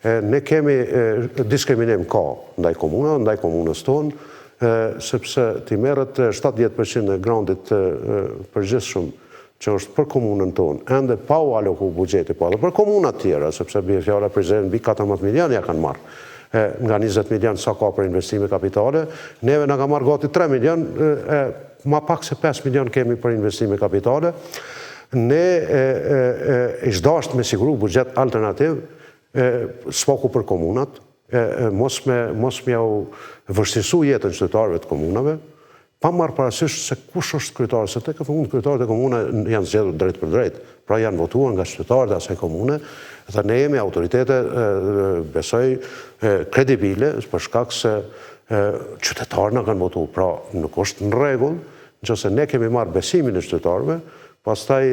Ne kemi diskriminim ka ndaj komunës tonë, sepse ti merret 70% e grandit përgjithshëm që është për komunën tonë, ende pa u aloku buxheti, po edhe për komunat tjera, sepse bie fjala për mbi 14 milion ja kanë marrë. Nga 20 milion sa ka për investime kapitale, neve na ka marrë gati 3 milion, ma pak se 5 milion kemi për investime kapitale. Ne ishtë dasht me siguru buxhet alternativ, s'paku për komunat, mos me au vështirësu jetën qytetarëve të komunave, pa marrë parasysh se kush është kryetar, se te kryetarët e komune janë zgjedhur drejt për drejt, pra janë votuar nga qytetarët e asaj komune, dhe ne jemi autoritete, besoj, kredibile, për shkak se qytetarët na kanë votuar, pra nuk është në rregull, nëse ne kemi marrë besimin e qytetarëve, pastaj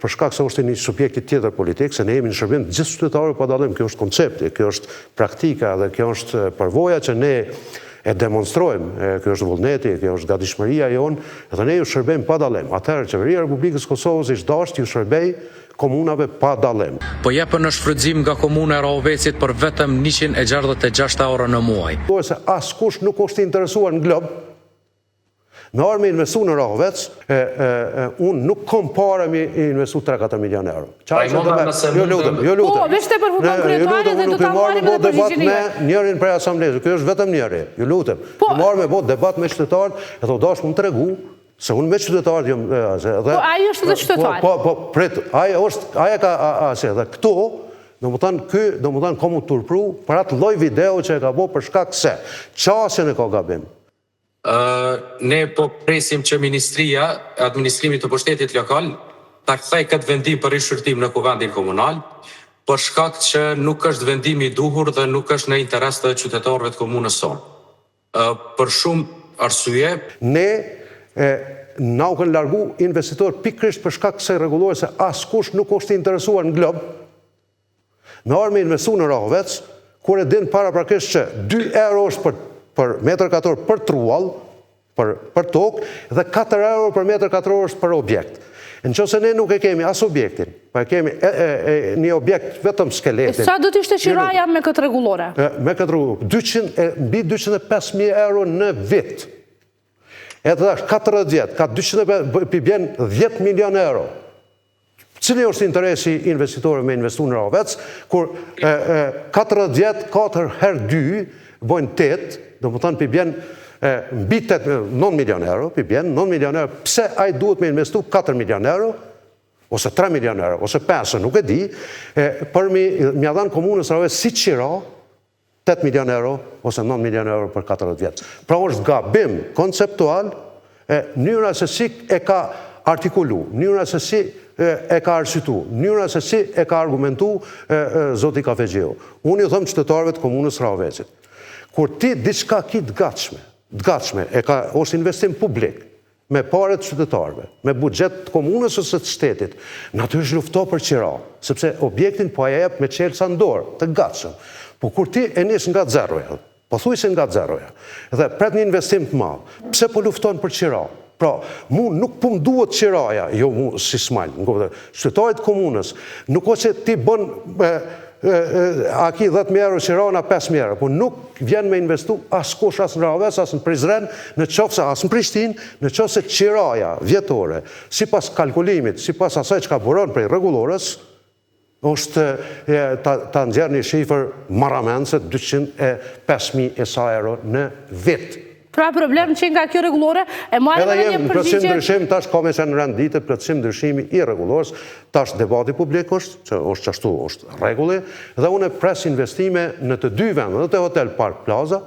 për shkak se është një subjekti tjetër politik, se ne jemi në shërbim të gjithë qytetarëve pa dallim, kjo është koncepti, kjo është praktika dhe kjo është përvoja që ne e demonstrojmë, kjo është vullneti, kjo është gatishmëria jonë, dhe ne ju shërbejmë pa dallim. Atëherë qeveria e Republikës Kosovës ishtë dashur ju shërbej komunave pa dallim. Po jepën në shfrytëzim nga komuna e Rahovecit për vetëm 166 euro në muaj. Se askush nuk është interesuar në glob me arë me investu në Rahovec, unë nuk kom pare me investu 3-4 milion euro. Jo lutem. Po, vështë e përfukon kryetare dhe do të marim edhe përgjigjeria. Njërin prej asamblezë, kjo është vetëm njëri, ju lutem. Marë me bot debat me qytetarët, e të dash më të regu, se unë me qytetarët jam... Po, ajo është dhe qytetarë. Po, prit, aja ka asë, dhe këto, do më tanë komu të turpru, për atë loj video që e ka bo për shkak se, qasjen e ka gabim. Ne po presim që Ministria, Administrimi të Pushtetit Lokal, ta kthej këtë vendim për rishqyrtim në kuvendin komunal, për shkak që nuk është vendimi i duhur dhe nuk është në interes të qytetarëve të komunës sonë. Për shumë arsye, ne na u kanë largu investitor pikërisht për shkak se rregullohet se askush nuk është interesuar në glob me arë me investu në Rahovec, kur e din paraprakisht që 2 euro është për metër katror për truall, për tokë, dhe 4 euro për metër katror është për objekt. Në qëse ne nuk e kemi as objektin, pa e kemi një objekt vetëm skeletin. Sa do t'ishte qiraja me këtë regulore? Me këtë regulore, mbi 205.000 euro në vit. E të dash 40 vjet, ka 205, pibjen 10 milion euro. Cili është interesi investitorëve me investu në Rahovec, kur 40 vjet, 4 herë 2, bojnë 8, do më thënë pibjen mbi 9 milion euro, pibjen 9 milion euro, pse ai duhet me investu 4 milion euro, ose 3 milion euro, ose 5, nuk e di, për mja dhanë komunës Rahovec si qira, 8 milion euro, ose 9 milion euro për 40 vjetë. Pra është gabim konceptual, njëra se si e ka artikulu, njëra se si e ka arsytu, njëra se si e ka argumentu zoti Kafexhiu. Unë ju thëmë qytetarëve të komunës Rahovecit. Kur ti diçka ki të gatshme, është investim publik, me paret qytetarëve, me buxhet të komunës ose të shtetit, natyrisht lufto për qira, sepse objektin po e jep me qelë sa ndorë, të gatshëm. Po kur ti e nis nga zeroja, po thuj se nga zeroja, dhe pret një investim të madh, pse po lufton për qira? Pra, mu nuk po më duhet qiraja, jo mu si smajl, qytetarit komunës, nuk o që ti bën a ki 10.000 euro qirana 5.000 euro, po nuk vjen me investu as kush, as në Rahovec, as në Prizren, në qofse as në Prishtinë, në qofse qiraja vjetore, si pas kalkulimit, si pas asaj që ka buron prej regulores, është ta nxjerë një shifër maramense 205.000 euro në vit. Pra problem që nga kjo regulore e marrë edhe një jem në plotësim ndryshim, tash ka me që në rendite plotësim ndryshimi i regulores, tash debati publik është, që është qashtu është regulli, dhe unë pres investime në të dy vende, dhe të Hotel Park Plaza,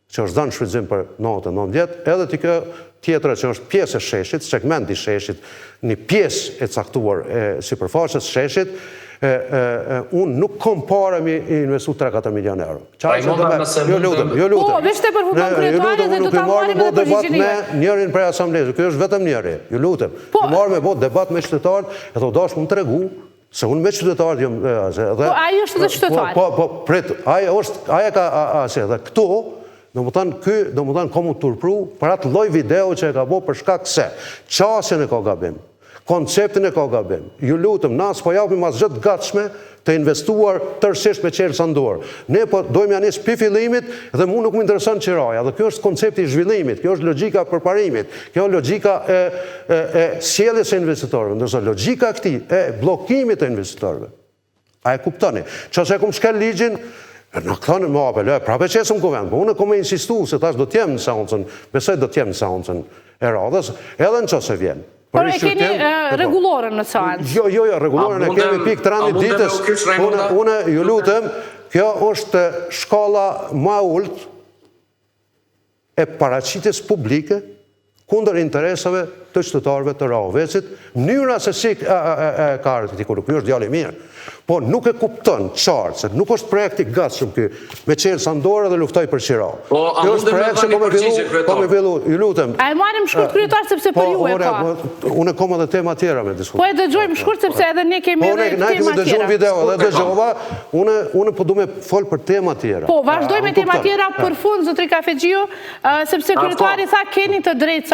që është dhanë shfrytëzim për 99 vjetë, edhe të kjo tjetëra që është pjesë e sheshit, segmenti sheshit, një pjesë e caktuar sipërfaqes sheshit, unë nuk kom pare me investu 3-4 milion euro. Jo lutem. Po, vështë e përfukon kryetare dhe do të marim edhe përgjigjeria. Njërin prej asamblezë, kjo është vetëm njëri, ju lutem. Marë me bot debat me qytetarët, e të dash më të regu, se unë me qytetarët jam... Po, ajo është dhe qytetarë. Po, prit, aja ka asje, dhe këto, do më tanë komu të turpru, për atë loj video që e ka bo për shkak se, qasjen e ka gabim. konceptin e ka gabim. Ju lutëm, nas po japim as gjë të gatshme të investuar tërësisht me qelë sandor. Ne po dojmë ja nis pi fillimit dhe mu nuk më intereson qiraja. Dhe kjo është koncepti i zhvillimit, kjo është logjika e përparimit, kjo është logjika e sjelljes së investitorëve, ndërsa logjika këtij e bllokimit të investitorëve. A e kuptoni? Çose kum shkel ligjin, në thonë më apel, prapë qesëm kuvend, po unë kom insistu se tash do t'jem në seancën, besoj do t'jem në seancën e radhës, edhe në qose vjen. Por e keni regulorën në seancë? Jo, regulorën e kemi pikë të randit ditës. Unë ju lutem, kjo është shkalla ma ullt e paraqitjes publike kundër interesave të qytetarëve të Rahovecit, mënyra se si ka artikull, ky është djalë i mirë, po nuk e kupton qartë, se nuk është projekt i gatshëm ky me qelë sandore dhe luftoj për qira. Kjo është projekt që kom e fillu, ju lutem. A e marim shkurt kryetar sepse për ju e ka? Unë kom edhe tema tjera me diskutim. Po e dëgjojmë shkurt sepse edhe ne kemi edhe tema tjera. Ne kemi dëgjuar video dhe dëgjova, unë po du me fol për tema tjera. Po, vazhdoj me tema tjera për fund, zotri Kafexhiu, sepse kryetari tha keni të drejtë